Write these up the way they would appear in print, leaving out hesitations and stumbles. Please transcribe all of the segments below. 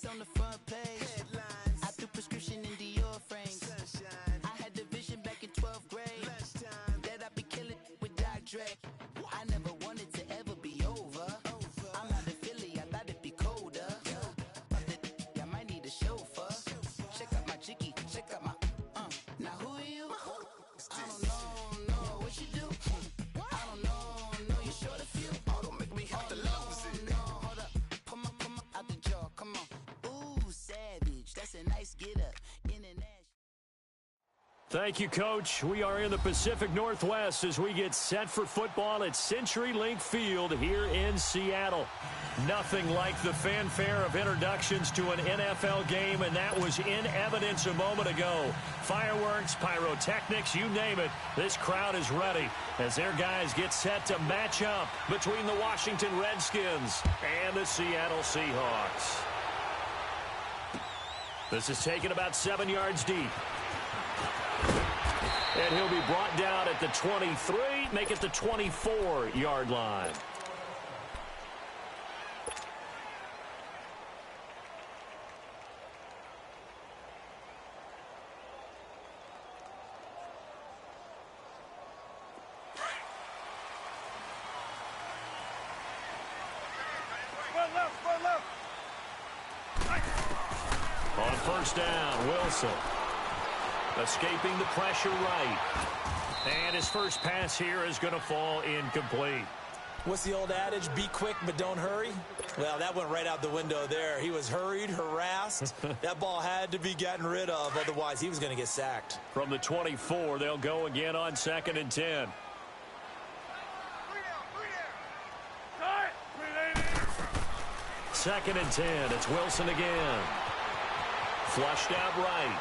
It's on the front page. Headlines. I threw prescription in Dior frames. Sunshine. I had the vision back in 12th grade. Lunchtime. That I'd be killing with Dr. Dre. I never wanted to ever be over. I'm out of Philly, I thought it'd be colder. I might need a chauffeur. Check out my chicky, check out my now who are you? I don't know what you do. I don't know you short a few. Oh, don't make me have to lose it. No, hold up, come on, out the jaw, come on. Ooh, savage, that's a nice get up. International. Thank you, Coach. We are in the Pacific Northwest as we get set for football at CenturyLink Field here in Seattle. Nothing like the fanfare of introductions to an NFL game, and that was in evidence a moment ago. Fireworks, pyrotechnics, you name it. This crowd is ready as their guys get set to match up between the Washington Redskins and the Seattle Seahawks. This is taken about 7 yards deep. And he'll be brought down at the 23, make it the 24-yard line. On first down, Wilson. Escaping the pressure right. And his first pass here is going to fall incomplete. What's the old adage? Be quick, but don't hurry? Well, that went right out the window there. He was hurried, harassed. That ball had to be gotten rid of. Otherwise, he was going to get sacked. From the 24, they'll go again on 2nd and 10. Second and 10. It's Wilson again. Flushed out right.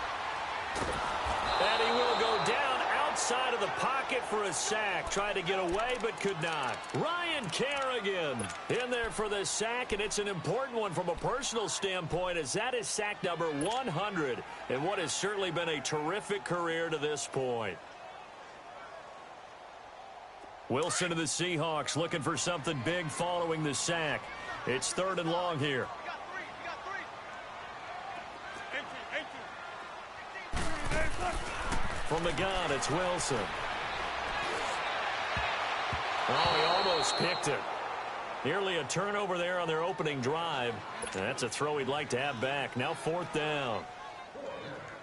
And he will go down outside of the pocket for a sack. Tried to get away, but could not. Ryan Kerrigan in there for the sack, and it's an important one from a personal standpoint, as that is sack number 100 in what has certainly been a terrific career to this point. Wilson of the Seahawks looking for something big following the sack. It's 3rd and long here. From the gun, it's Wilson. Oh, he almost picked it. Nearly a turnover there on their opening drive. That's a throw he'd like to have back. Now 4th down.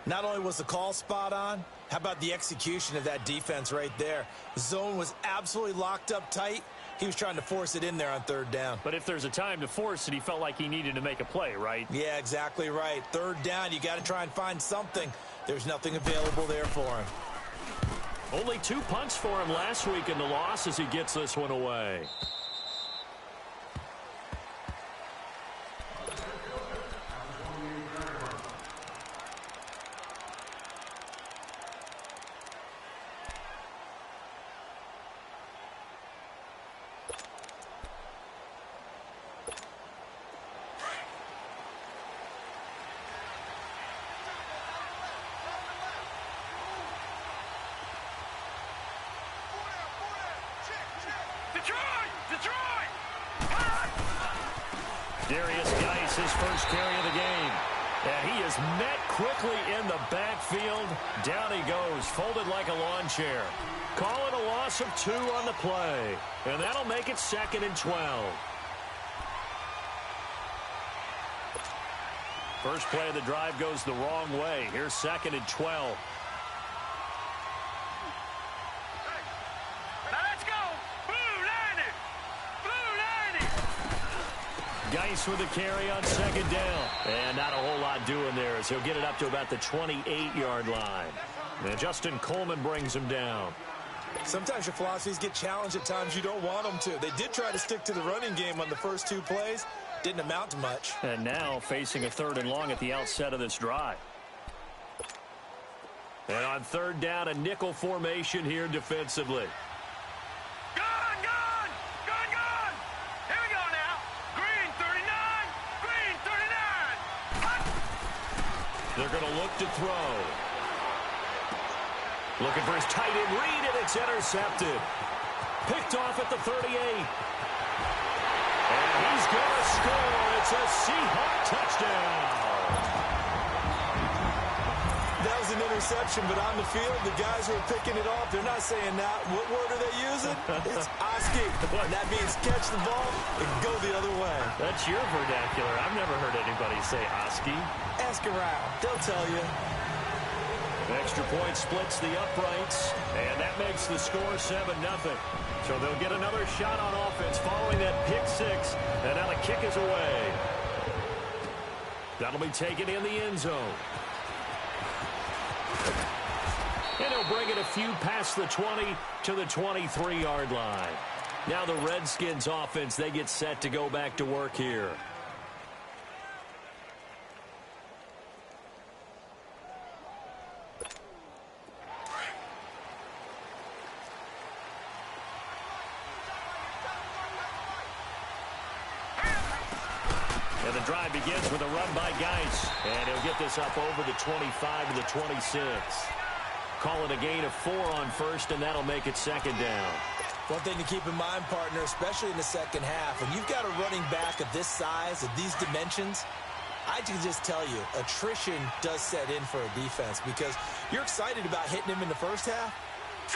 Not only was the call spot on, how about the execution of that defense right there? The zone was absolutely locked up tight. He was trying to force it in there on 3rd down. But if there's a time to force it, he felt like he needed to make a play, right? Yeah, exactly right. 3rd down, you got to try and find something. There's nothing available there for him. Only 2 punts for him last week in the loss as he gets this one away. Darius Geis, his first carry of the game. And he is met quickly in the backfield. Down he goes, folded like a lawn chair. Call it a loss of 2 on the play. And that'll make it 2nd and 12. First play of the drive goes the wrong way. Here's 2nd and 12. Geis with a carry on 2nd down. And not a whole lot doing there as he'll get it up to about the 28-yard line. And Justin Coleman brings him down. Sometimes your philosophies get challenged at times you don't want them to. They did try to stick to the running game on the first 2 plays. Didn't amount to much. And now facing a 3rd and long at the outset of this drive. And on 3rd down, a nickel formation here defensively. They're going to look to throw. Looking for his tight end read, and it's intercepted. Picked off at the 38. And he's going to score. It's a Seahawk touchdown. interception, but on the field, the guys who are picking it off, they're not saying that. What word are they using? It's Oski. And that means catch the ball and go the other way. That's your vernacular. I've never heard anybody say Oski. Ask around. They'll tell you. Extra point splits the uprights, and that makes the score 7-0. So they'll get another shot on offense following that pick six, and now the kick is away. That'll be taken in the end zone. And he'll bring it a few past the 20 to the 23-yard line. Now the Redskins offense, they get set to go back to work here. And the drive begins with a run by Geis. And he'll get this up over the 25 to the 26. Call it a gain of 4 on first, and that'll make it second down. One thing to keep in mind, partner, especially in the second half, when you've got a running back of this size, of these dimensions, I can just tell you, attrition does set in for a defense because you're excited about hitting him in the first half.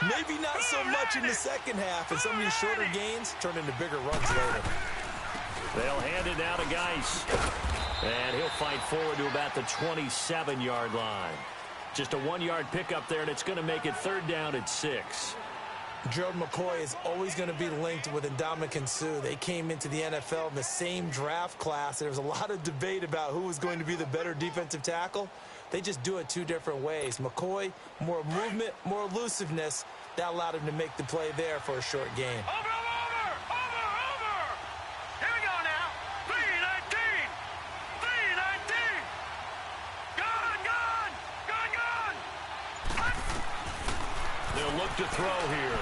Maybe not so much in the second half, and some of these shorter gains turn into bigger runs later. They'll hand it now to Geis. And he'll fight forward to about the 27-yard line. Just a 1-yard pickup there, and it's going to make it third down at 6. Gerald McCoy is always going to be linked with Ndamukong Suh. They came into the NFL in the same draft class. There was a lot of debate about who was going to be the better defensive tackle. They just do it two different ways. McCoy, more movement, more elusiveness. That allowed him to make the play there for a short gain. Over! Here we go now. 319! 319! Gone! They'll look to throw here.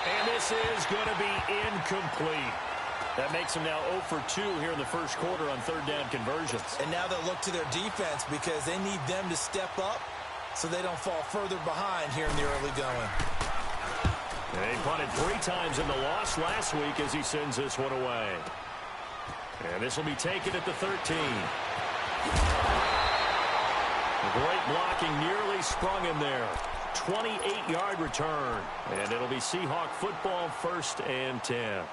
And this is going to be incomplete. That makes them now 0 for 2 here in the first quarter on third down conversions. And now they'll look to their defense because they need them to step up so they don't fall further behind here in the early going. They punted 3 times in the loss last week as he sends this one away. And this will be taken at the 13. Great blocking, nearly sprung him there. 28-yard return. And it'll be Seahawk football, 1st and 10.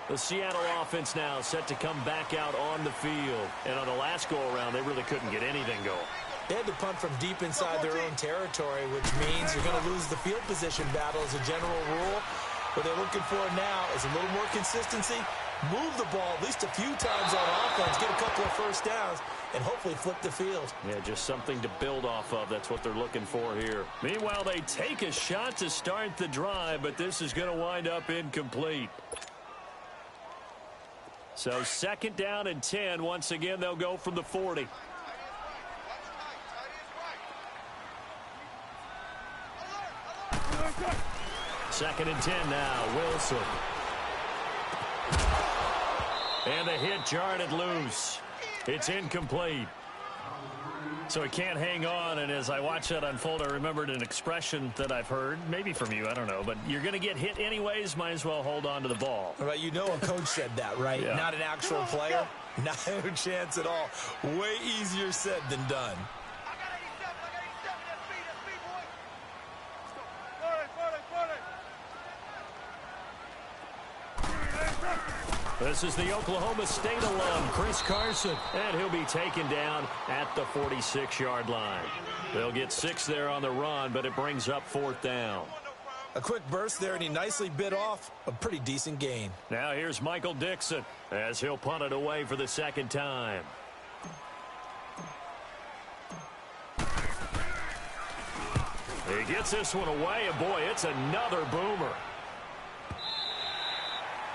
The Seattle offense now set to come back out on the field. And on the last go-around, they really couldn't get anything going. They had to punt from deep inside their own territory, which means you're going to lose the field position battle as a general rule. What they're looking for now is a little more consistency, move the ball at least a few times on offense, get a couple of first downs, and hopefully flip the field. Yeah, just something to build off of. That's what they're looking for here. Meanwhile, they take a shot to start the drive, but this is going to wind up incomplete. So 2nd down and 10. Once again, they'll go from the 40. Second and 10 now. Wilson. And the hit jarred it loose. It's incomplete. So he can't hang on, and as I watch that unfold, I remembered an expression that I've heard, maybe from you, I don't know, but you're going to get hit anyways, might as well hold on to the ball. Right, you know a coach said that, right? Yeah. Not an actual player. No chance at all. Way easier said than done. This is the Oklahoma State alum, Chris Carson, and he'll be taken down at the 46-yard line. They'll get 6 there on the run, but it brings up 4th down. A quick burst there, and he nicely bit off a pretty decent gain. Now here's Michael Dixon as he'll punt it away for the 2nd time. He gets this one away, and boy, it's another boomer.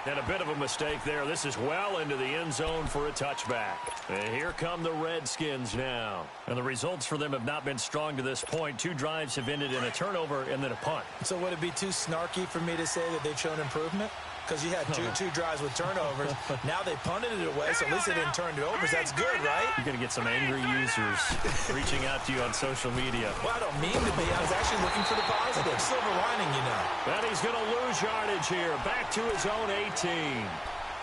And a bit of a mistake there. This is well into the end zone for a touchback. And here come the Redskins now. And the results for them have not been strong to this point. 2 drives have ended in a turnover and then a punt. So would it be too snarky for me to say that they've shown improvement? Because you had two drives with turnovers. Now they punted it away, so at least they didn't turn it over. So that's good, right? You're going to get some angry users reaching out to you on social media. Well, I don't mean to be. I was actually looking for the positive. Silver lining, you know. And he's going to lose yardage here. Back to his own 18.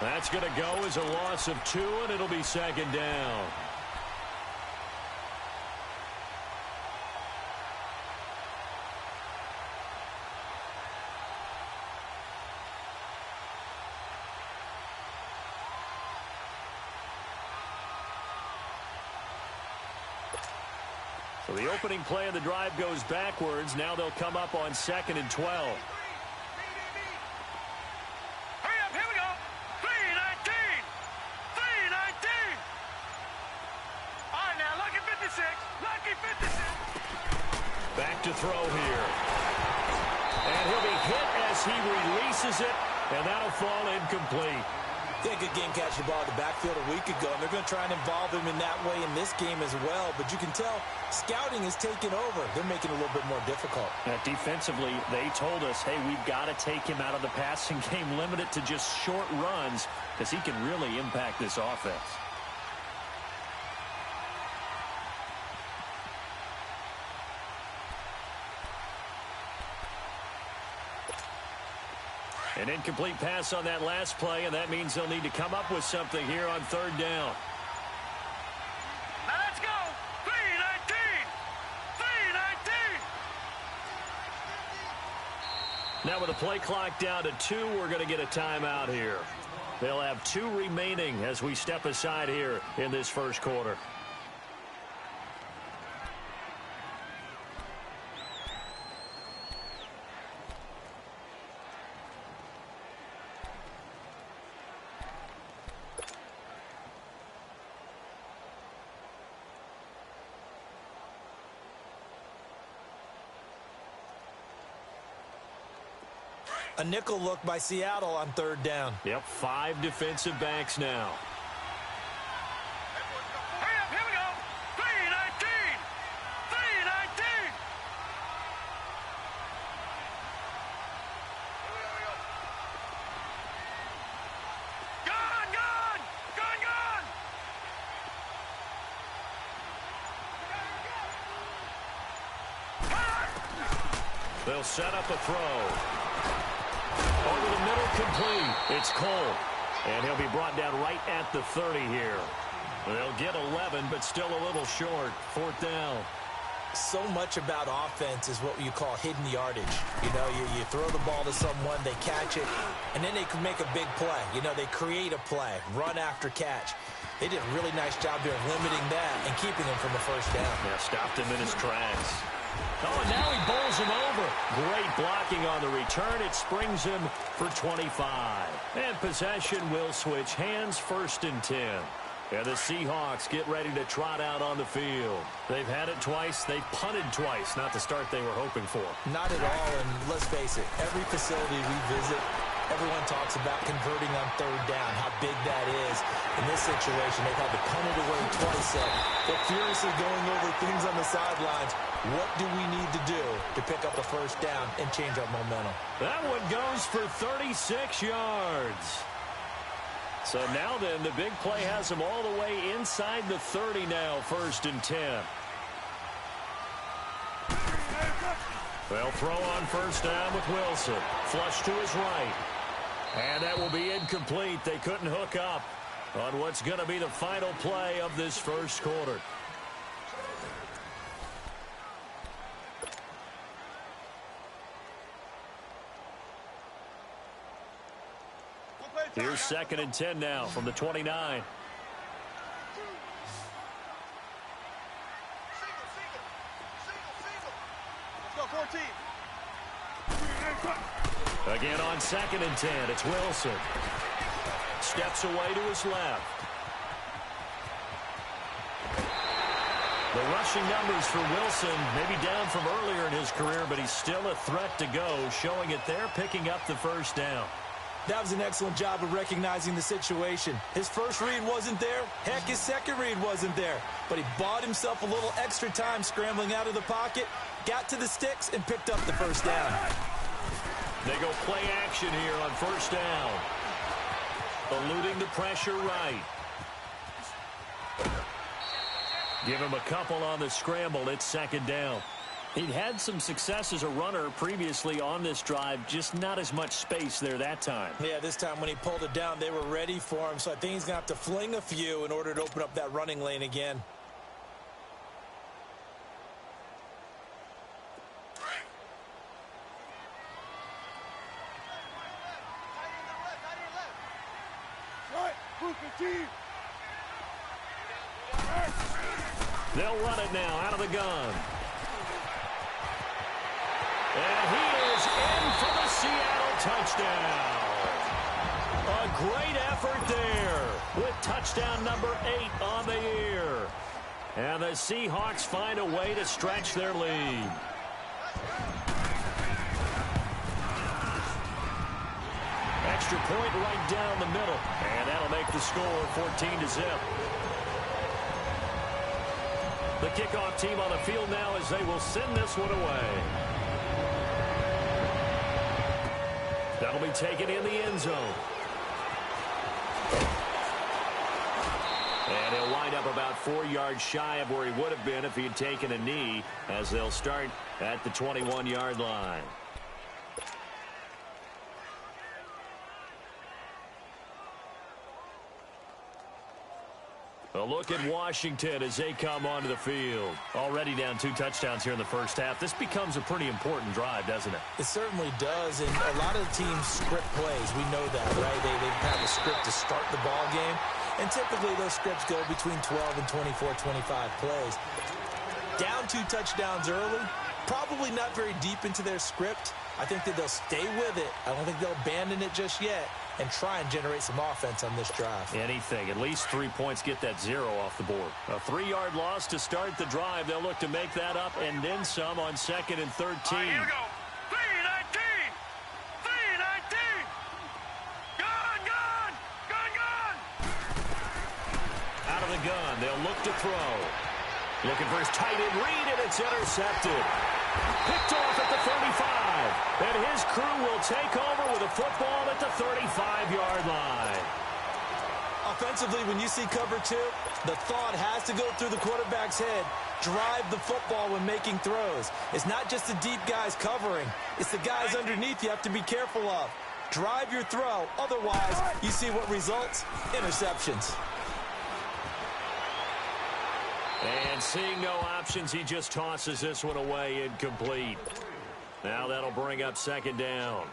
That's going to go as a loss of 2, and it'll be 2nd down. So the opening play of the drive goes backwards. Now they'll come up on 2nd and 12. Hurry up, here we go. 3-19. 3-19. All right, now, lucky 56. Lucky 56. Back to throw here. And he'll be hit as he releases it, and that'll fall incomplete. Yeah, good game catching the ball in the backfield a week ago, and they're going to try and involve him in that way in this game as well. But you can tell scouting is taking over. They're making it a little bit more difficult. Defensively, they told us, hey, we've got to take him out of the passing game, limit it to just short runs, because he can really impact this offense. An incomplete pass on that last play, and that means they'll need to come up with something here on 3rd down. Now let's go. 3-19. 3-19. Now with the play clock down to 2, we're going to get a timeout here. They'll have 2 remaining as we step aside here in this first quarter. A nickel look by Seattle on 3rd down. Yep, 5 defensive backs now. Hurry up, here we go. 3-19. 3-19. Gone, gone. Gone, gone. They'll set up a throw. Over the middle, complete. It's Cole. And he'll be brought down right at the 30 here. They'll get 11, but still a little short. 4th down. So much about offense is what you call hidden yardage. You know, you throw the ball to someone, they catch it, and then they can make a big play. You know, they create a play, run after catch. They did a really nice job there of limiting that and keeping him from the 1st down. Yeah, stopped him in his tracks. Oh, and now he bowls him over. Great blocking on the return. It springs him for 25. And possession will switch hands, 1st and 10. And the Seahawks get ready to trot out on the field. They've had it twice. They've punted twice. Not the start they were hoping for. Not at all, and let's face it, every facility we visit, everyone talks about converting on 3rd down, how big that is. In this situation, they've had to punt it away twice. They're furiously going over things on the sidelines. What do we need to do to pick up the 1st down and change our momentum? That one goes for 36 yards. So now then, the big play has them all the way inside the 30 now, 1st and 10. They'll throw on 1st down with Wilson. Flush to his right. And that will be incomplete. They couldn't hook up on what's going to be the final play of this first quarter. Here's 2nd and 10 now from the 29. Let's go, 14. Again on 2nd and 10, it's Wilson. Steps away to his left. The rushing numbers for Wilson, maybe down from earlier in his career, but he's still a threat to go, showing it there, picking up the 1st down. That was an excellent job of recognizing the situation. His first read wasn't there. Heck, his second read wasn't there. But he bought himself a little extra time scrambling out of the pocket, got to the sticks, and picked up the 1st down. They go play action here on 1st down. Eluding the pressure right. Give him a couple on the scramble. It's 2nd down. He'd had some success as a runner previously on this drive, just not as much space there that time. Yeah, this time when he pulled it down, they were ready for him, so I think he's going to have to fling a few in order to open up that running lane again. They'll run it now out of the gun. And he is in for the Seattle touchdown. A great effort there with touchdown number 8 on the year. And the Seahawks find a way to stretch their lead. Extra point right down the middle. And that'll make the score 14-0. The kickoff team on the field now as they will send this one away. That'll be taken in the end zone. And he'll wind up about 4 yards shy of where he would have been if he had taken a knee, as they'll start at the 21-yard line. A look at Washington as they come onto the field. Already down 2 touchdowns here in the first half. This becomes a pretty important drive, doesn't it? It certainly does, and a lot of the teams script plays. We know that, right? They have a script to start the ball game, and typically those scripts go between 12 and 24, 25 plays. Down 2 touchdowns early, probably not very deep into their script. I think that they'll stay with it. I don't think they'll abandon it just yet and try and generate some offense on this drive. Anything. At least 3 points, get that 0 off the board. A 3-yard loss to start the drive. They'll look to make that up and then some on 2nd and 13. Here we go. 3-19. 3-19. Gun. Out of the gun. They'll look to throw. Looking for his tight end read, and it's intercepted. Picked off at the 35. And his crew will take over with a football at the 35-yard line. Offensively, when you see cover 2, the thought has to go through the quarterback's head. Drive the football when making throws. It's not just the deep guys covering. It's the guys underneath you have to be careful of. Drive your throw. Otherwise, you see what results? Interceptions. And seeing no options, he just tosses this one away incomplete. Now that'll bring up 2nd down.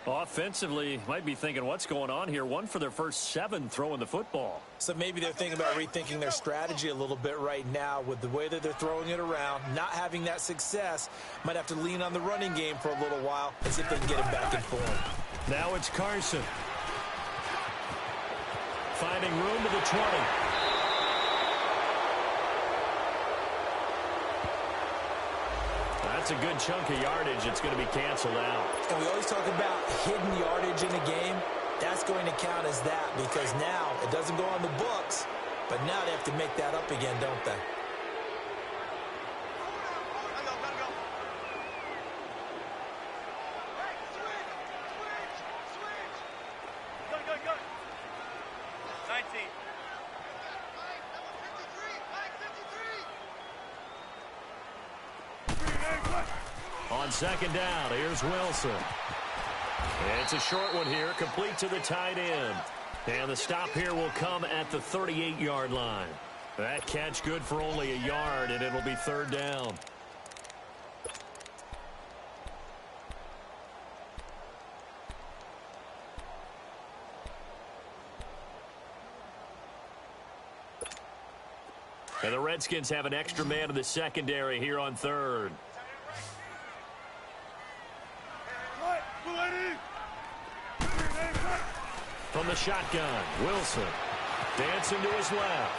Offensively, might be thinking, what's going on here? 1 for their first 7 throwing the football. So maybe they're thinking about rethinking their strategy a little bit right now with the way that they're throwing it around, not having that success. Might have to lean on the running game for a little while and see if they can get it back in form. Now it's Carson. Finding room to the 20. That's a good chunk of yardage. It's going to be canceled out. And we always talk about hidden yardage in a game. That's going to count as that because now it doesn't go on the books, but now they have to make that up again, don't they? Go. 19. On 2nd down, here's Wilson. It's a short one here, complete to the tight end. And the stop here will come at the 38-yard line. That catch good for only a yard, and it'll be 3rd down. And the Redskins have an extra man in the secondary here on 3rd. From the shotgun, Wilson dancing to his left.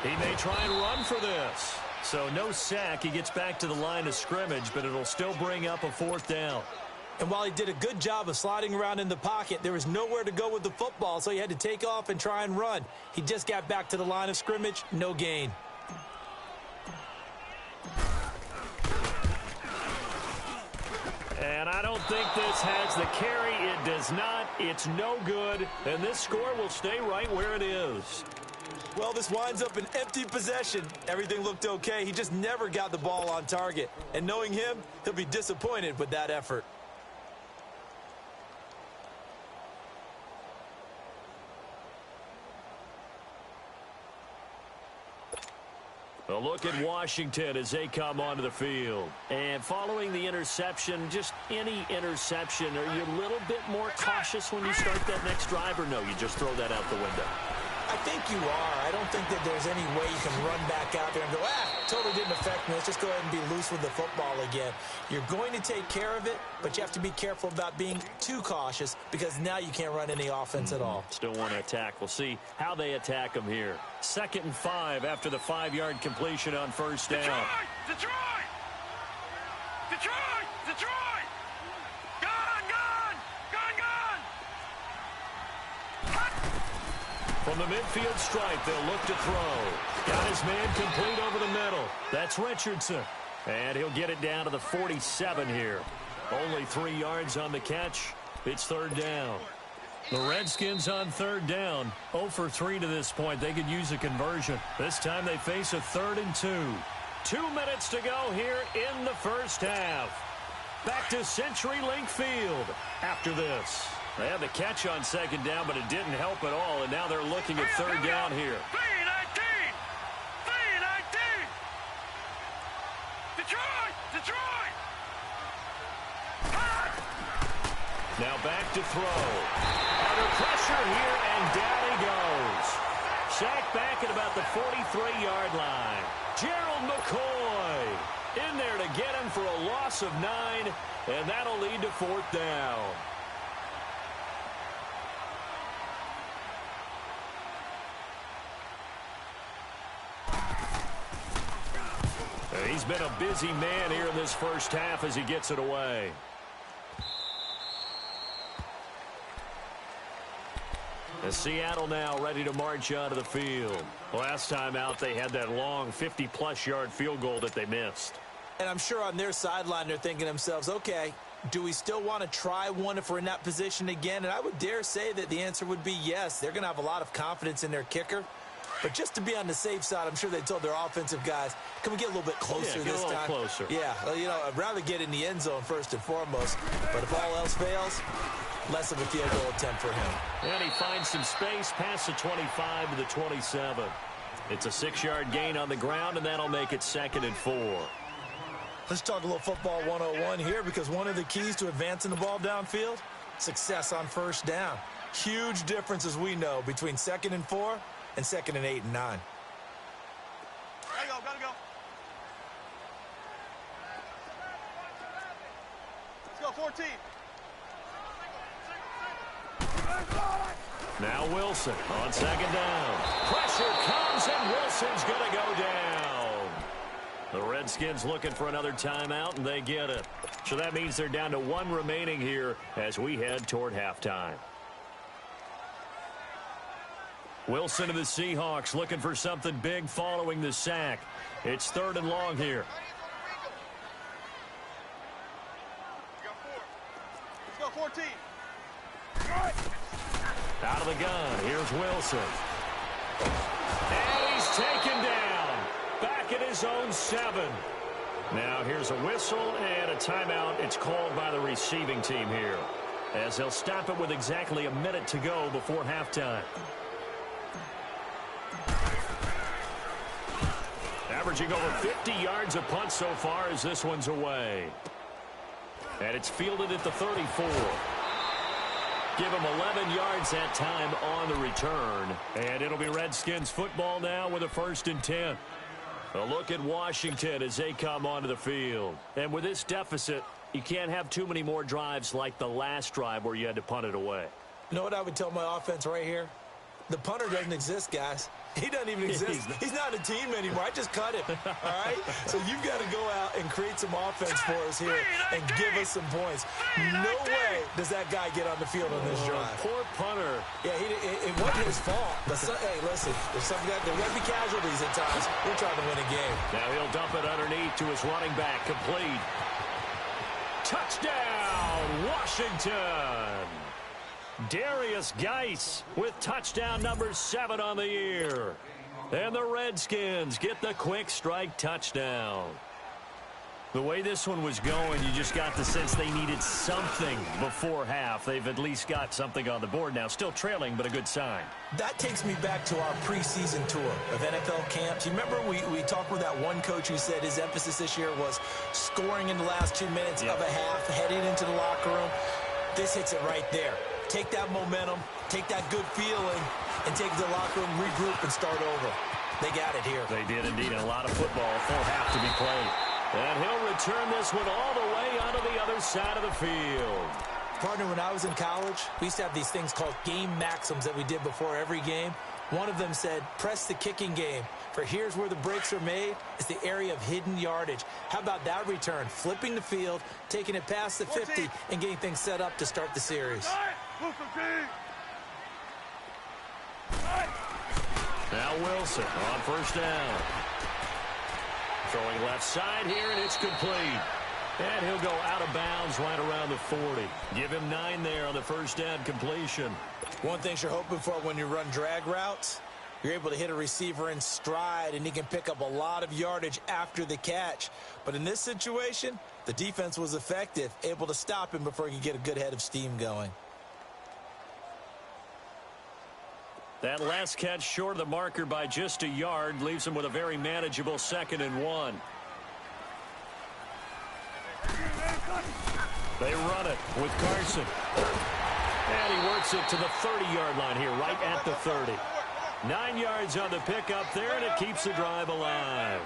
He may try and run for this. So no sack. He gets back to the line of scrimmage, but it'll still bring up a 4th down. And while he did a good job of sliding around in the pocket, there was nowhere to go with the football, so he had to take off and try and run. He just got back to the line of scrimmage, no gain. And I don't think this has the carry. It does not. It's no good. And this score will stay right where it is. Well, this winds up an empty possession. Everything looked okay. He just never got the ball on target. And knowing him, he'll be disappointed with that effort. A look at Washington as they come onto the field. And following the interception, just any interception, are you a little bit more cautious when you start that next drive, or no, you just throw that out the window? I think you are. I don't think that there's any way you can run back out there and go, totally didn't affect me. Let's just go ahead and be loose with the football again. You're going to take care of it, but you have to be careful about being too cautious because now you can't run any offense at all. Still want to attack. We'll see how they attack them here. 2nd and 5 after the 5-yard completion on first down. Detroit! Detroit! Detroit! Gone! Gone! Gone! Gone! From the midfield stripe, they'll look to throw. Got his man complete over the middle. That's Richardson. And he'll get it down to the 47 here. Only 3 yards on the catch. It's 3rd down. The Redskins on 3rd down. 0 for 3 to this point. They could use a conversion. This time they face a 3rd and 2. 2 minutes to go here in the first half. Back to CenturyLink Field after this. They had the catch on 2nd down, but it didn't help at all, and now they're looking at 3rd down here. 319! 319! Detroit! Detroit! Now back to throw. Under pressure here, and down he goes. Sacked back at about the 43-yard line. Gerald McCoy in there to get him for a loss of 9, and that'll lead to 4th down. He's been a busy man here in this first half as he gets it away. And Seattle now ready to march onto the field. Last time out, they had that long 50-plus yard field goal that they missed. And I'm sure on their sideline they're thinking to themselves, okay, do we still want to try one if we're in that position again? And I would dare say that the answer would be yes. They're going to have a lot of confidence in their kicker. But just to be on the safe side, I'm sure they told their offensive guys, can we get a little bit closer this time? Yeah, get a little closer. Yeah, you know, I'd rather get in the end zone first and foremost. But if all else fails, less of a field goal attempt for him. And he finds some space past the 25 to the 27. It's a 6-yard gain on the ground, and that'll make it 2nd and 4. Let's talk a little football 101 here, because one of the keys to advancing the ball downfield, success on first down. Huge difference, as we know, between 2nd and 4 and 2nd and 8 and 9. Gotta go. Let's go, 14. Now Wilson on 2nd down. Pressure comes, and Wilson's going to go down. The Redskins looking for another timeout, and they get it. So that means they're down to 1 remaining here as we head toward halftime. Wilson of the Seahawks looking for something big following the sack. It's 3rd and long here. Let's go, 14. Out of the gun, here's Wilson. And he's taken down. Back at his own 7. Now here's a whistle and a timeout. It's called by the receiving team here, as they'll stop it with exactly a minute to go before halftime. Averaging over 50 yards a punt so far as this one's away. And it's fielded at the 34. Give him 11 yards that time on the return. And it'll be Redskins football now with a 1st and 10. A look at Washington as they come onto the field. And with this deficit, you can't have too many more drives like the last drive where you had to punt it away. You know what I would tell my offense right here? The punter doesn't exist, guys. He doesn't even exist. He's not a team anymore. I just cut him. All right? So you've got to go out and create some offense for us here and give us some points. No way does that guy get on the field on this drive. Poor punter. Yeah, it wasn't his fault. But hey, listen, there's there going to be casualties at times. We're trying to win a game. Now he'll dump it underneath to his running back. Complete. Touchdown, Washington. Darius Geis with touchdown number 7 on the year. And the Redskins get the quick strike touchdown. The way this one was going, you just got the sense they needed something before half. They've at least got something on the board now. Still trailing, but a good sign. That takes me back to our preseason tour of NFL camps. You remember we talked with that one coach who said his emphasis this year was scoring in the last 2 minutes of a half, heading into the locker room. This hits it right there. Take that momentum, take that good feeling, and take it to the locker room, regroup, and start over. They got it here. They did indeed, and a lot of football, full half to be played. And he'll return this one all the way onto the other side of the field. Partner, when I was in college, we used to have these things called game maxims that we did before every game. One of them said, press the kicking game. For here's where the breaks are made. It's the area of hidden yardage. How about that return? Flipping the field, taking it past the 50, and getting things set up to start the series. Now Wilson on first down. Throwing left side here, and it's complete. And he'll go out of bounds right around the 40. Give him 9 there on the first down completion. One thing you're hoping for when you run drag routes, you're able to hit a receiver in stride, and he can pick up a lot of yardage after the catch. But in this situation, the defense was effective, able to stop him before he could get a good head of steam going. That last catch short of the marker by just a yard leaves him with a very manageable 2nd and 1. They run it with Carson. And he works it to the 30-yard line here, right at the 30. 9 yards on the pickup there, and it keeps the drive alive.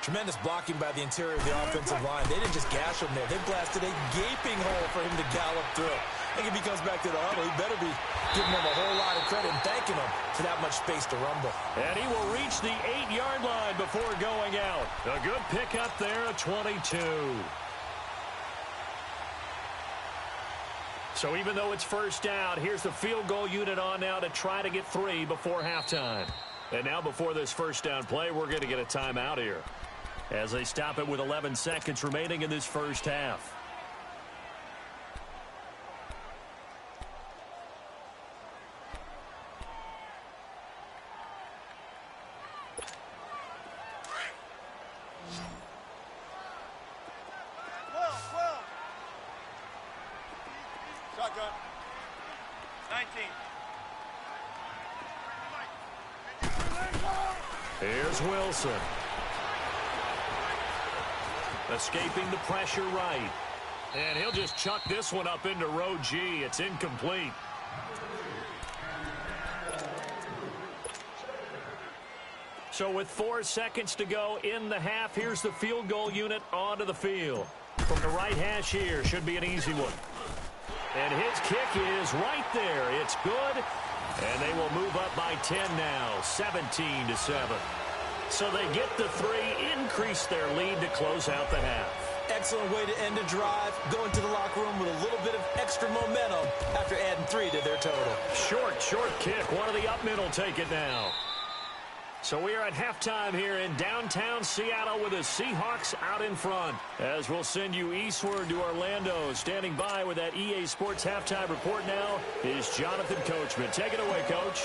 Tremendous blocking by the interior of the offensive line. They didn't just gash him there. They blasted a gaping hole for him to gallop through. I think if he comes back to the huddle, he better be giving them a whole lot of credit and thanking them for that much space to rumble. And he will reach the 8-yard line before going out. A good pickup there, a 22. So even though it's first down, here's the field goal unit on now to try to get 3 before halftime. And now before this first down play, we're going to get a timeout here as they stop it with 11 seconds remaining in this first half. Shotgun. 19. Here's Wilson. Escaping the pressure right. And he'll just chuck this one up into row G. It's incomplete. So with 4 seconds to go in the half, here's the field goal unit onto the field. From the right hash here, should be an easy one. And his kick is right there. It's good. And they will move up by 10 now, 17-7. So they get the 3, increase their lead to close out the half. Excellent way to end a drive. Go into the locker room with a little bit of extra momentum after adding 3 to their total. Short kick. One of the up men will take it now. So we are at halftime here in downtown Seattle with the Seahawks out in front. As we'll send you eastward to Orlando. Standing by with that EA Sports halftime report now is Jonathan Coachman. Take it away, Coach.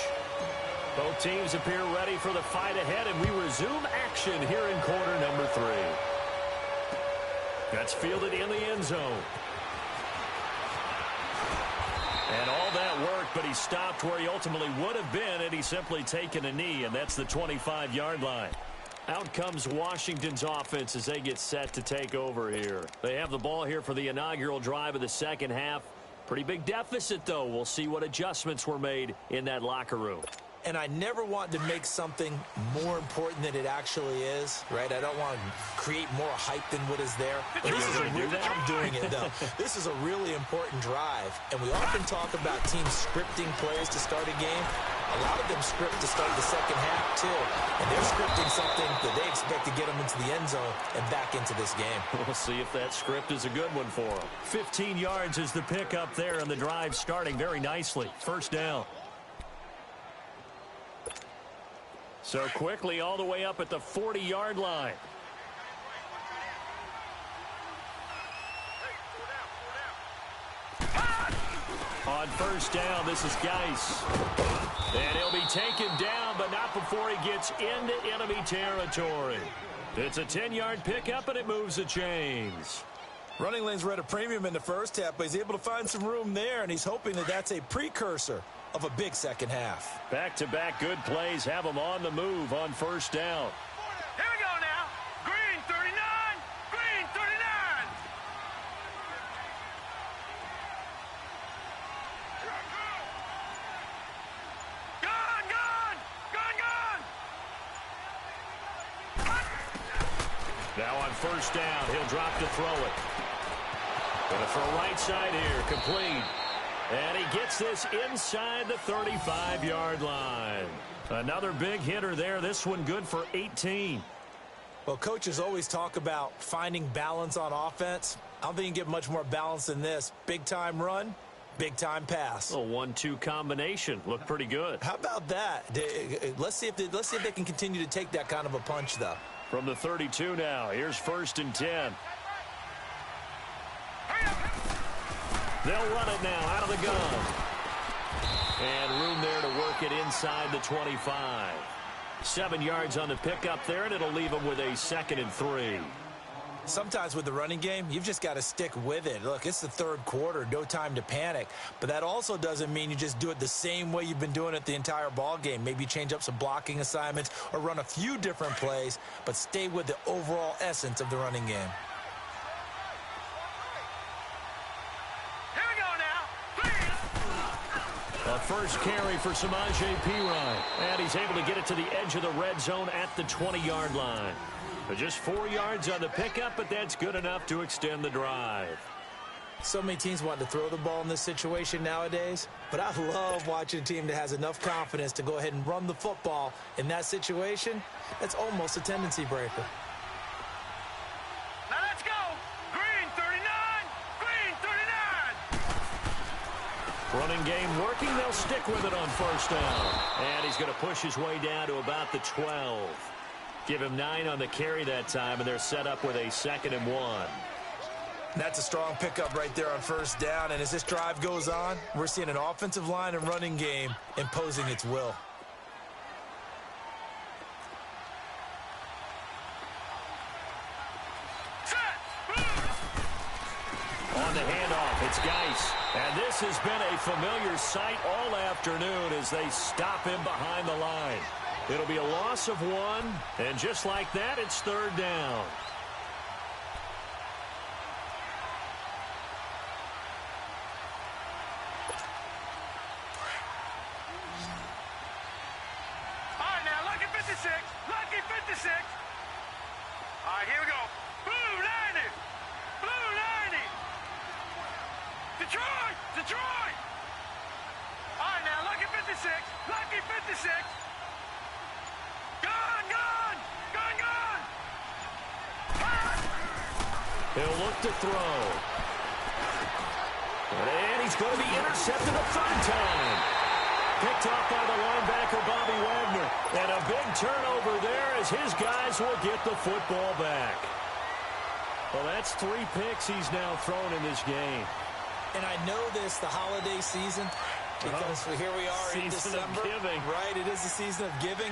Both teams appear ready for the fight ahead, and we resume action here in quarter number 3. That's fielded in the end zone. And all that work, but he stopped where he ultimately would have been had he simply taken a knee, and that's the 25-yard line. Out comes Washington's offense as they get set to take over here. They have the ball here for the inaugural drive of the second half. Pretty big deficit, though. We'll see what adjustments were made in that locker room. And I never want to make something more important than it actually is, right? I don't want to create more hype than what is there. But this is I'm doing it, though. This is a really important drive. And we often talk about teams scripting plays to start a game. A lot of them script to start the second half, too. And they're scripting something that they expect to get them into the end zone and back into this game. We'll see if that script is a good one for them. 15 yards is the pickup there, and the drive starting very nicely. First down. So quickly all the way up at the 40-yard line. On first down, this is Geis. And he'll be taken down, but not before he gets into enemy territory. It's a 10-yard pickup, and it moves the chains. Running lanes were at a premium in the first half, but he's able to find some room there, and he's hoping that that's a precursor of a big second half. Back-to-back good plays have him on the move on first down. Here we go now. Green 39. Green 39. Gone. Now on first down, he'll drop to throw it. Gonna throw right side here, complete. And he gets this inside the 35-yard line. Another big hitter there. This one good for 18. Well, coaches always talk about finding balance on offense. I don't think you can get much more balance than this. Big-time run, big-time pass. A 1-2 combination. Looked pretty good. How about that? Let's see if they can continue to take that kind of a punch, though. From the 32 now, here's first and 10. They'll run it now out of the gun. And room there to work it inside the 25. 7 yards on the pickup there, and it'll leave them with a 2nd and 3. Sometimes with the running game, you've just got to stick with it. Look, it's the third quarter, no time to panic. But that also doesn't mean you just do it the same way you've been doing it the entire ball game. Maybe change up some blocking assignments or run a few different plays, but stay with the overall essence of the running game. A first carry for Samaje Perine. And he's able to get it to the edge of the red zone at the 20-yard line. Just 4 yards on the pickup, but that's good enough to extend the drive. So many teams want to throw the ball in this situation nowadays, but I love watching a team that has enough confidence to go ahead and run the football. In that situation, that's almost a tendency breaker. Now let's go. Green 39. Green 39. Running game working. They'll stick with it on first down. And he's going to push his way down to about the 12. Give him 9 on the carry that time, and they're set up with a 2nd and 1. That's a strong pickup right there on first down, and as this drive goes on, we're seeing an offensive line and running game imposing its will. On the handoff, it's Geis. And this has been a familiar sight all afternoon as they stop him behind the line. It'll be a loss of 1, and just like that, it's third down. All right, now, lucky 56. Lucky 56. All right, here we go. Blue 90. Blue 90. Detroit. Detroit. All right, now, lucky 56. Lucky 56. Gone, gone. Gone, gone. He'll look to throw. And he's going to be intercepted a third time. Picked off by the linebacker, Bobby Wagner. And a big turnover there as his guys will get the football back. Well, that's 3 picks he's now thrown in this game. And I know this, the holiday season, because here we are in December. Season of giving. Right, it is the season of giving.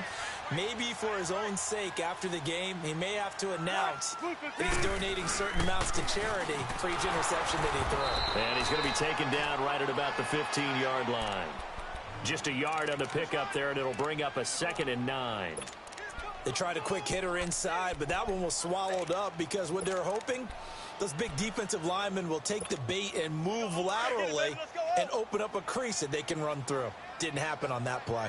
Maybe for his own sake after the game, he may have to announce that he's donating certain amounts to charity for each interception that he throws. And he's going to be taken down right at about the 15-yard line. Just a yard on the pickup there, and it'll bring up a 2nd and 9. They tried a quick hitter inside, but that one was swallowed up because what they're hoping, those big defensive linemen will take the bait and move laterally and open up a crease that they can run through. Didn't happen on that play.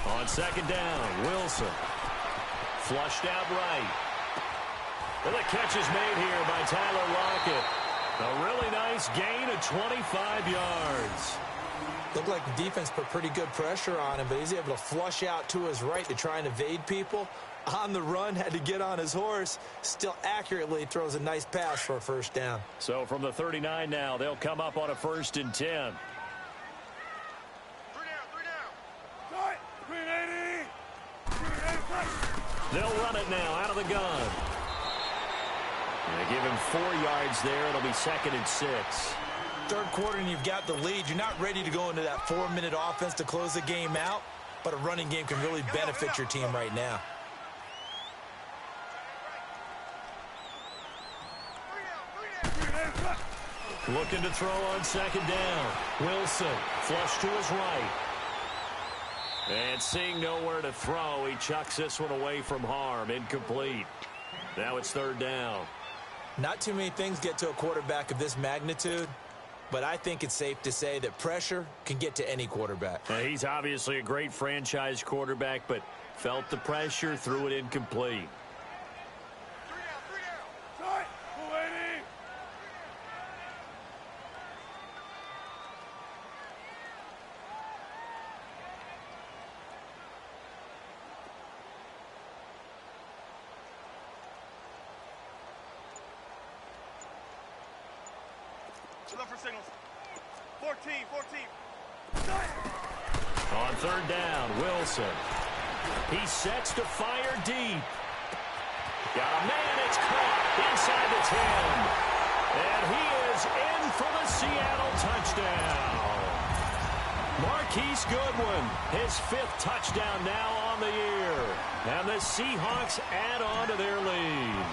On 2nd down, Wilson. Flushed out right. And the catch is made here by Tyler Lockett. A really nice gain of 25 yards. Looked like the defense put pretty good pressure on him, but he's able to flush out to his right to try and evade people. On the run, had to get on his horse. Still accurately throws a nice pass for a first down. So from the 39 now, they'll come up on a 1st and 10. 3 down, 3 down. 380. 380. They'll run it now out of the gun. And they give him 4 yards there. It'll be 2nd and 6. Third quarter and you've got the lead. You're not ready to go into that 4-minute offense to close the game out, but a running game can really benefit your team right now. Looking to throw on 2nd down. Wilson flush to his right. And seeing nowhere to throw, he chucks this one away from harm. Incomplete. Now it's 3rd down. Not too many things get to a quarterback of this magnitude but I think it's safe to say that pressure can get to any quarterback. He's obviously a great franchise quarterback, but felt the pressure, threw it incomplete. Look for signals. 14. On third down, Wilson. He sets to fire deep. Got a man, it's caught inside the 10. And he is in for the Seattle touchdown. Marquise Goodwin, his 5th touchdown now on the year. And the Seahawks add on to their lead.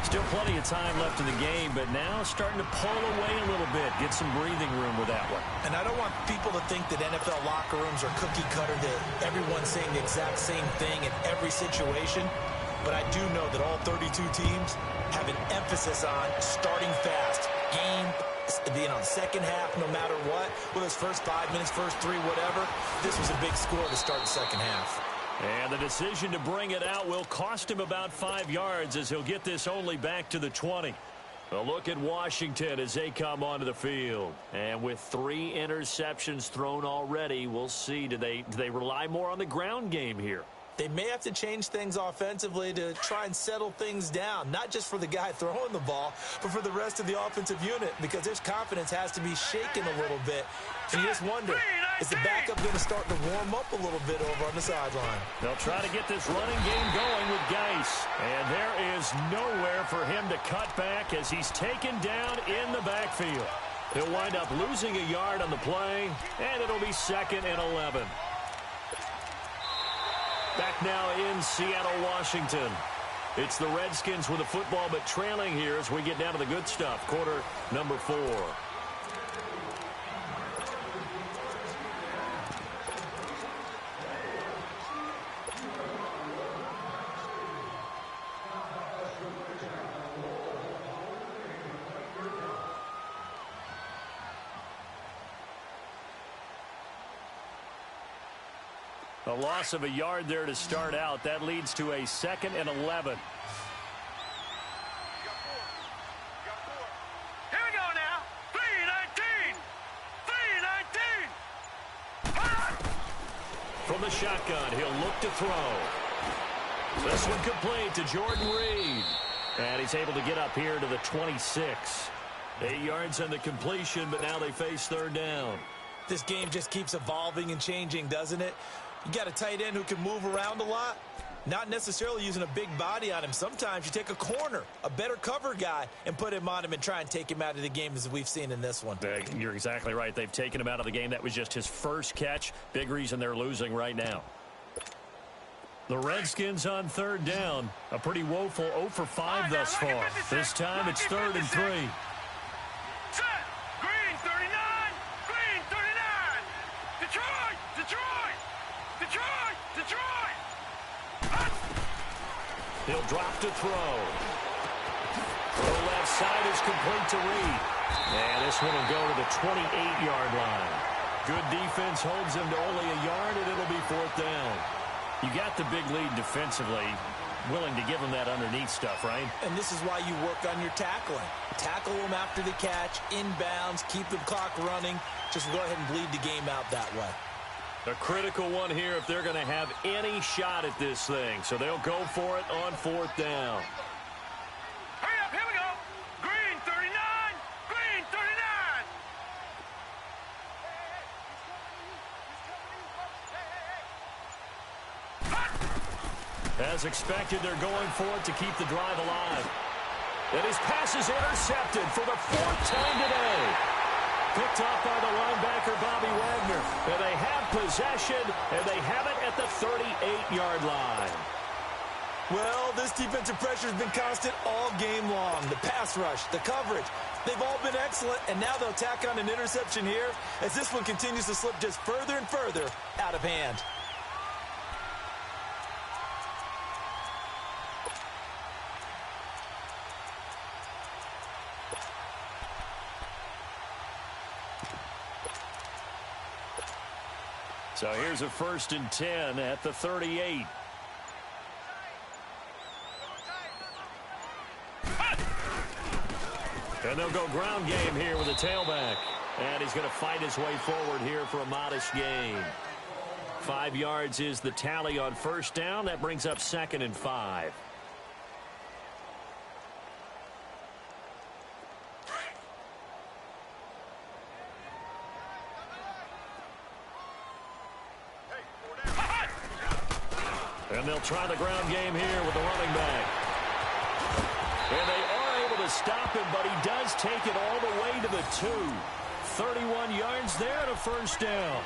Still plenty of time left in the game, but now starting to pull away a little bit. Get some breathing room with that one. And I don't want people to think that NFL locker rooms are cookie cutter, that everyone's saying the exact same thing in every situation. But I do know that all 32 teams have an emphasis on starting fast. Game being on second half no matter what. Whether it's first 5 minutes, first 3, whatever. This was a big score to start the second half. And the decision to bring it out will cost him about 5 yards as he'll get this only back to the 20. A look at Washington as they come onto the field. And with 3 interceptions thrown already, we'll see. Do they rely more on the ground game here? They may have to change things offensively to try and settle things down, not just for the guy throwing the ball, but for the rest of the offensive unit, because their confidence has to be shaken a little bit. And you just wonder, is the backup going to start to warm up a little bit over on the sideline? They'll try to get this running game going with Geis. And there is nowhere for him to cut back as he's taken down in the backfield. He'll wind up losing a yard on the play, and it'll be 2nd and 11. Back now in Seattle, Washington. It's the Redskins with the football, but trailing here as we get down to the good stuff. Quarter number 4. A loss of a yard there to start out. That leads to a 2nd and 11. Here we go now. 3-19. From the shotgun, he'll look to throw. This one complete to Jordan Reed. And he's able to get up here to the 26. 8 yards on the completion, but now they face third down. This game just keeps evolving and changing, doesn't it? You got a tight end who can move around a lot, not necessarily using a big body on him. Sometimes you take a corner, a better cover guy, and put him on him and try and take him out of the game as we've seen in this one. You're exactly right. They've taken him out of the game. That was just his first catch. Big reason they're losing right now. The Redskins on third down. A pretty woeful 0 for 5 thus far. This time it's 3rd and 3. Set. Green 39. Green 39. Detroit. Detroit. Detroit. Detroit. He'll drop to throw. The left side is complete to Reed. And this one will go to the 28-yard line. Good defense holds him to only a yard, and it'll be 4th down. You got the big lead defensively, willing to give him that underneath stuff, right? And this is why you work on your tackling. Tackle them after the catch, inbounds, keep the clock running. Just go ahead and bleed the game out that way. A critical one here if they're going to have any shot at this thing. So they'll go for it on 4th down. Hurry up. Here we go. Green 39. Green 39. As expected, they're going for it to keep the drive alive. And his pass is intercepted for the 4th time today. Picked up by the linebacker, Bobby Wagner. And they have possession, and they have it at the 38-yard line. Well, this defensive pressure has been constant all game long. The pass rush, the coverage, they've all been excellent, and now they'll tack on an interception here as this one continues to slip just further and further out of hand. So here's a 1st and 10 at the 38. And they'll go ground game here with a tailback. And he's going to fight his way forward here for a modest gain. 5 yards is the tally on 1st down. That brings up 2nd and 5. And they'll try the ground game here with the running back. And they are able to stop him, but he does take it all the way to the 2. 31 yards there and a 1st down.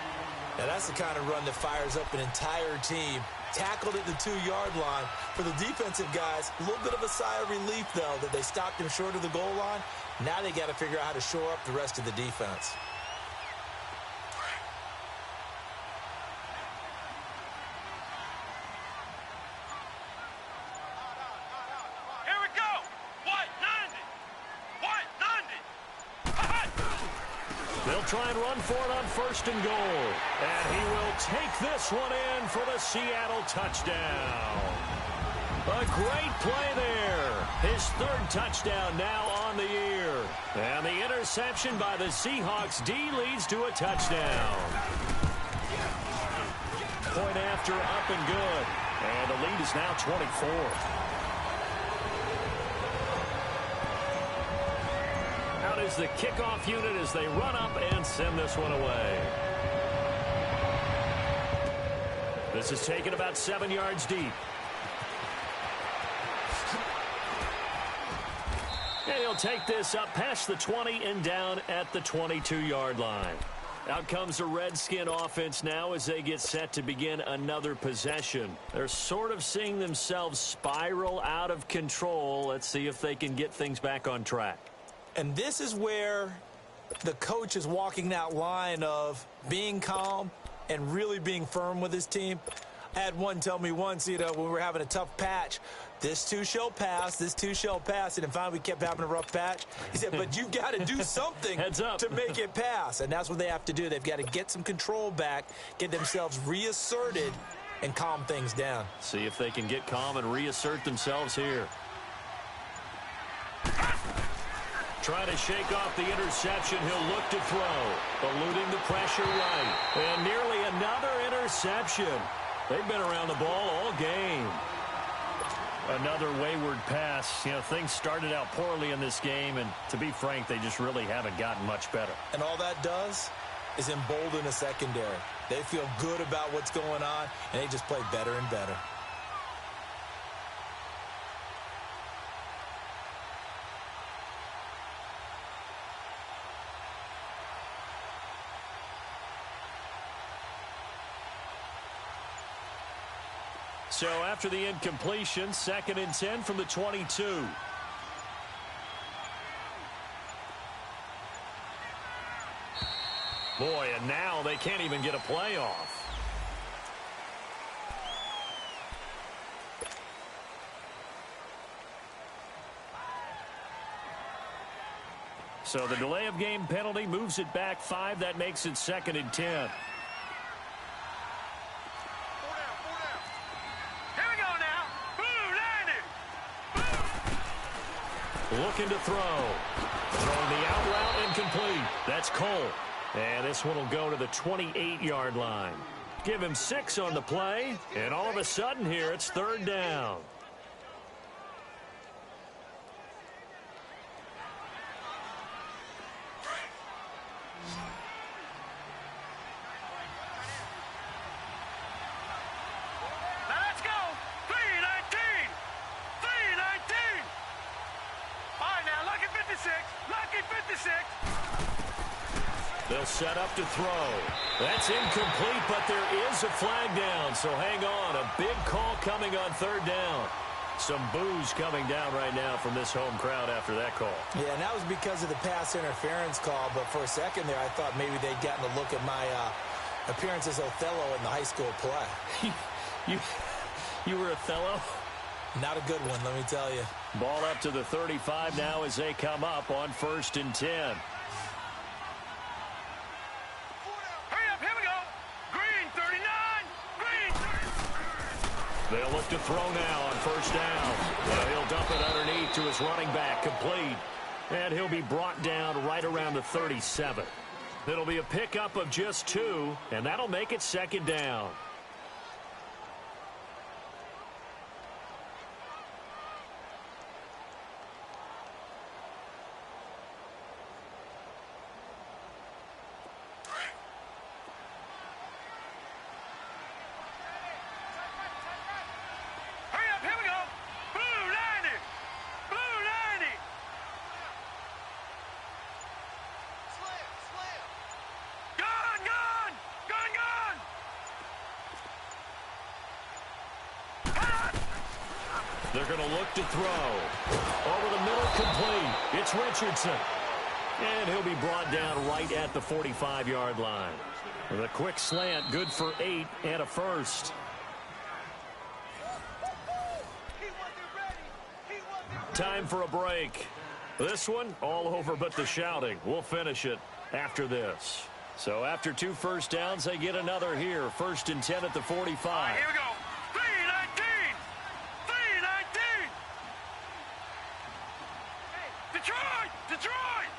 Now that's the kind of run that fires up an entire team. Tackled at the 2-yard line. For the defensive guys, a little bit of a sigh of relief, though, that they stopped him short of the goal line. Now they got to figure out how to shore up the rest of the defense. Try and run for it on 1st and goal. And he will take this one in for the Seattle touchdown. A great play there. His 3rd touchdown now on the year. And the interception by the Seahawks D leads to a touchdown. Point after up and good. And the lead is now 24. Is the kickoff unit as they run up and send this one away. This is taken about 7 yards deep. And he'll take this up past the 20 and down at the 22-yard line. Out comes the Redskin offense now as they get set to begin another possession. They're sort of seeing themselves spiral out of control. Let's see if they can get things back on track. And this is where the coach is walking that line of being calm and really being firm with his team. I had one tell me once, when we were having a tough patch, this too shall pass, this too shall pass. And finally we kept having a rough patch. He said, but you've got to do something to make it pass. And that's what they have to do. They've got to get some control back, get themselves reasserted, and calm things down. See if they can get calm and reassert themselves here. Trying to shake off the interception. He'll look to throw. Eluding the pressure right. And nearly another interception. They've been around the ball all game. Another wayward pass. Things started out poorly in this game, and to be frank, they just really haven't gotten much better. And all that does is embolden a secondary. They feel good about what's going on, and they just play better and better. So after the incompletion, 2nd and 10 from the 22. Boy, and now they can't even get a play off. So the delay of game penalty moves it back 5. That makes it 2nd and 10. Looking to throw. Throwing the out route incomplete. That's Cole. And this one will go to the 28-yard line. Give him 6 on the play. And all of a sudden here, it's 3rd down. They'll set up to throw. That's incomplete, but there is a flag down, so hang on. A big call coming on 3rd down. Some boos coming down right now from this home crowd after that call. Yeah, and that was because of the pass interference call, but for a second there I thought maybe they'd gotten a look at my appearance as Othello in the high school play. You were Othello? Not a good one, let me tell you. Ball up to the 35 now as they come up on 1st and 10. Hurry up, here we go. Green, 30. They'll look to throw now on first down. Well, he'll dump it underneath to his running back, complete. And he'll be brought down right around the 37. It'll be a pickup of just 2, and that'll make it second down. They're going to look to throw. Over the middle, complete. It's Richardson. And he'll be brought down right at the 45-yard line. With a quick slant, good for 8 and a first. Time for a break. This one, all over but the shouting. We'll finish it after this. So after 2 first downs, they get another here. 1st and 10 at the 45. All right, here we go. 3-19. 3-19. Detroit! Detroit!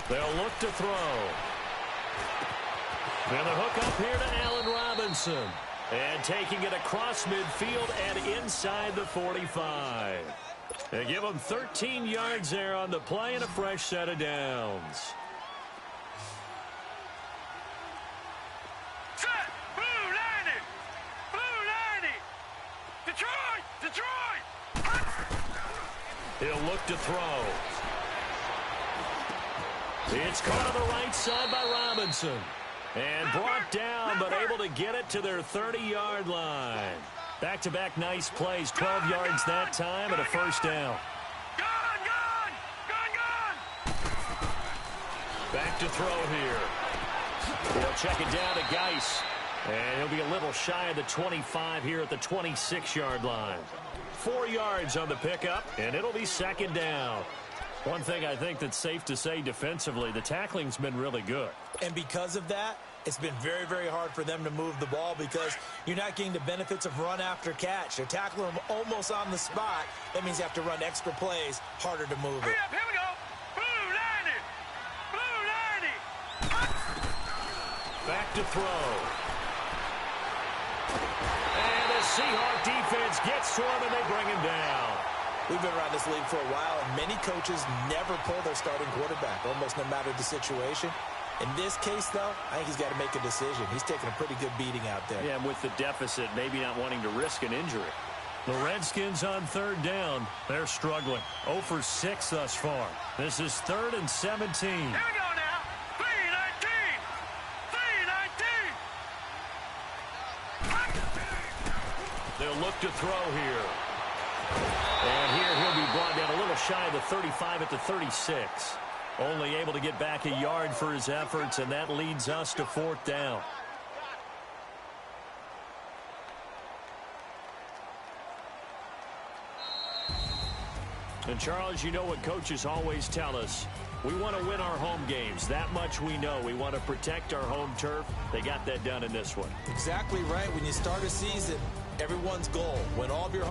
They'll look to throw. And the hook up here to Allen Robinson. And taking it across midfield and inside the 45. They give him 13 yards there on the play and a fresh set of downs. Set! Blue 90! Blue 90! Detroit! Detroit! He'll look to throw. It's caught on the right side by Robinson. And brought down, but able to get it to their 30-yard line. Back-to-back nice plays, 12 yards that time, and a first down. Gone! Gone! Gone! Gone! Back to throw here. He'll check it down to Geis. And he'll be a little shy of the 25 here at the 26-yard line. 4 yards on the pickup, and it'll be second down. One thing I think that's safe to say defensively, the tackling's been really good. And because of that, it's been very, very hard for them to move the ball because you're not getting the benefits of run after catch. They're tackling them almost on the spot. That means you have to run extra plays, harder to move it. Hurry up, here we go. Blue 90! Blue 90! Back to throw. And the Seahawks defense gets to him, and they bring him down. We've been around this league for a while, and many coaches never pull their starting quarterback, almost no matter the situation. In this case, though, I think he's got to make a decision. He's taking a pretty good beating out there. Yeah, and with the deficit, maybe not wanting to risk an injury. The Redskins on third down. They're struggling. 0 for 6 thus far. This is 3rd and 17. Here we go now. 3-19! 3-19! They'll look to throw here. And here he'll be brought down a little shy of the 35 at the 36. Only able to get back a yard for his efforts, and that leads us to 4th down. And, Charles, you know what coaches always tell us. We want to win our home games. That much we know. We want to protect our home turf. They got that done in this one. Exactly right. When you start a season, everyone's goal, win all of your home